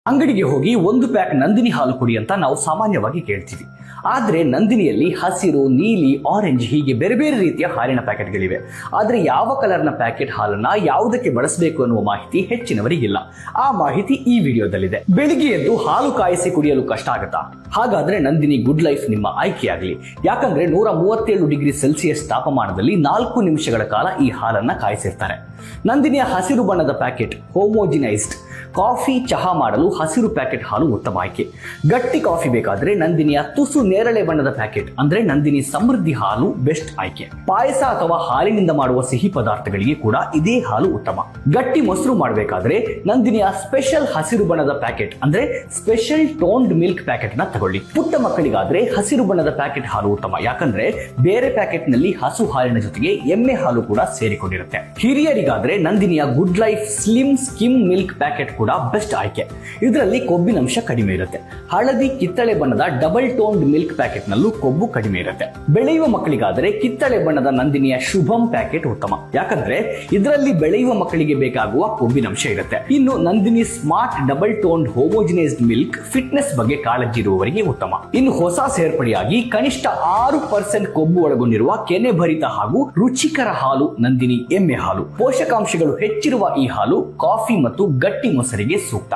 ಅಂಗಡಿಗೆ ಹೋಗಿ ಒಂದು ಪ್ಯಾಕ್ ನಂದಿನಿ ಹಾಲು ಕೊಡಿ ಅಂತ ನಾವು ಸಾಮಾನ್ಯವಾಗಿ ಕೇಳ್ತೀವಿ. ಆದ್ರೆ ನಂದಿನಿಯಲ್ಲಿ ಹಸಿರು, ನೀಲಿ, ಆರೆಂಜ್ ಹೀಗೆ ಬೇರೆ ಬೇರೆ ರೀತಿಯ ಹಾಲಿನ ಪ್ಯಾಕೆಟ್ಗಳಿವೆ. ಆದ್ರೆ ಯಾವ ಕಲರ್ನ ಪ್ಯಾಕೆಟ್ ಹಾಲನ್ನ ಯಾವುದಕ್ಕೆ ಬಳಸಬೇಕು ಅನ್ನುವ ಮಾಹಿತಿ ಹೆಚ್ಚಿನವರಿಗಿಲ್ಲ. ಆ ಮಾಹಿತಿ ಈ ವಿಡಿಯೋದಲ್ಲಿದೆ. ಬೆಳಿಗ್ಗೆ ಎದ್ದು ಹಾಲು ಕಾಯಿಸಿ ಕುಡಿಯಲು ಕಷ್ಟ ಆಗುತ್ತಾ? ಹಾಗಾದ್ರೆ ನಂದಿನಿ ಗುಡ್ ಲೈಫ್ ನಿಮ್ಮ ಆಯ್ಕೆಯಾಗಲಿ. ಯಾಕಂದ್ರೆ 137 ಡಿಗ್ರಿ ಸೆಲ್ಸಿಯಸ್ ತಾಪಮಾನದಲ್ಲಿ 4 ನಿಮಿಷಗಳ ಕಾಲ ಈ ಹಾಲನ್ನ ಕಾಯಿಸಿರ್ತಾರೆ. ನಂದಿನಿಯ ಹಸಿರು ಬಣ್ಣದ ಪ್ಯಾಕೆಟ್ ಹೋಮೋಜಿನೈಸ್ಡ್. ಕಾಫಿ, ಚಹಾ ಮಾಡಲು ಹಸಿರು ಪ್ಯಾಕೆಟ್ ಹಾಲು ಉತ್ತಮ ಆಯ್ಕೆ. ಗಟ್ಟಿ ಕಾಫಿ ಬೇಕಾದ್ರೆ ನಂದಿನಿಯ ತುಸು ನೇರಳೆ ಬಣ್ಣದ ಪ್ಯಾಕೆಟ್ ಅಂದ್ರೆ ನಂದಿನಿ ಸಮೃದ್ಧಿ ಹಾಲು ಬೆಸ್ಟ್ ಆಯ್ಕೆ. ಪಾಯಸ ಅಥವಾ ಹಾಲಿನಿಂದ ಮಾಡುವ ಸಿಹಿ ಪದಾರ್ಥಗಳಿಗೆ ಕೂಡ ಇದೇ ಹಾಲು ಉತ್ತಮ. ಗಟ್ಟಿ ಮೊಸರು ಮಾಡಬೇಕಾದ್ರೆ ನಂದಿನಿಯ ಸ್ಪೆಷಲ್ ಹಸಿರು ಬಣ್ಣದ ಪ್ಯಾಕೆಟ್ ಅಂದ್ರೆ ಸ್ಪೆಷಲ್ ಟೋನ್ಡ್ ಮಿಲ್ಕ್ ಪ್ಯಾಕೆಟ್ ನ ತಗೊಳ್ಳಿ. ಪುಟ್ಟ ಮಕ್ಕಳಿಗಾದ್ರೆ ಹಸಿರು ಬಣ್ಣದ ಪ್ಯಾಕೆಟ್ ಹಾಲು ಉತ್ತಮ. ಯಾಕಂದ್ರೆ ಬೇರೆ ಪ್ಯಾಕೆಟ್ ನಲ್ಲಿ ಹಸು ಹಾಲಿನ ಜೊತೆಗೆ ಎಮ್ಮೆ ಹಾಲು ಕೂಡ ಸೇರಿಕೊಂಡಿರುತ್ತೆ. ಹಿರಿಯರಿಗಾದ್ರೆ ನಂದಿನಿಯ good life slim skim milk packet ಕೂಡ ಬೆಸ್ಟ್ ಆಯ್ಕೆ. ಇದರಲ್ಲಿ ಕೊಬ್ಬಿನಂಶ ಕಡಿಮೆ ಇರುತ್ತೆ. ಹಳದಿ ಕಿತ್ತಳೆ ಬಣ್ಣದ ಡಬಲ್ ಟೋನ್ಡ್ ಮಿಲ್ಕ್ ಪ್ಯಾಕೆಟ್ ನಲ್ಲೂ ಕೊಬ್ಬು ಕಡಿಮೆ ಇರುತ್ತೆ. ಬೆಳೆಯುವ ಮಕ್ಕಳಿಗಾದರೆ ಕಿತ್ತಳೆ ಬಣ್ಣದ ನಂದಿನಿಯ ಶುಭಂ ಪ್ಯಾಕೆಟ್ ಉತ್ತಮ. ಯಾಕಂದ್ರೆ ಇದರಲ್ಲಿ ಬೆಳೆಯುವ ಮಕ್ಕಳಿಗೆ ಬೇಕಾಗುವ ಕೊಬ್ಬಿನಂಶ ಇರುತ್ತೆ. ಇನ್ನು Nandini smart double toned homogenised milk fitness ಬಗ್ಗೆ ಕಾಳಜಿ ಇರುವವರಿಗೆ ಉತ್ತಮ. ಇನ್ನು ಹೊಸ ಸೇರ್ಪಡೆಯಾಗಿ ಕನಿಷ್ಠ 6% ಕೊಬ್ಬು ಒಳಗೊಂಡಿರುವ ಕೆನೆ ಭರಿತ ಹಾಗೂ ರುಚಿಕರ ಹಾಲು ನಂದಿನಿ ಎಮ್ಮೆ ಹಾಲು. ಪೋಷಕಾಂಶಗಳು ಹೆಚ್ಚಿರುವ ಈ ಹಾಲು ಕಾಫಿ ಮತ್ತು ಗಟ್ಟಿ ಮೊಸರಿಗೆ ಸೂಕ್ತ.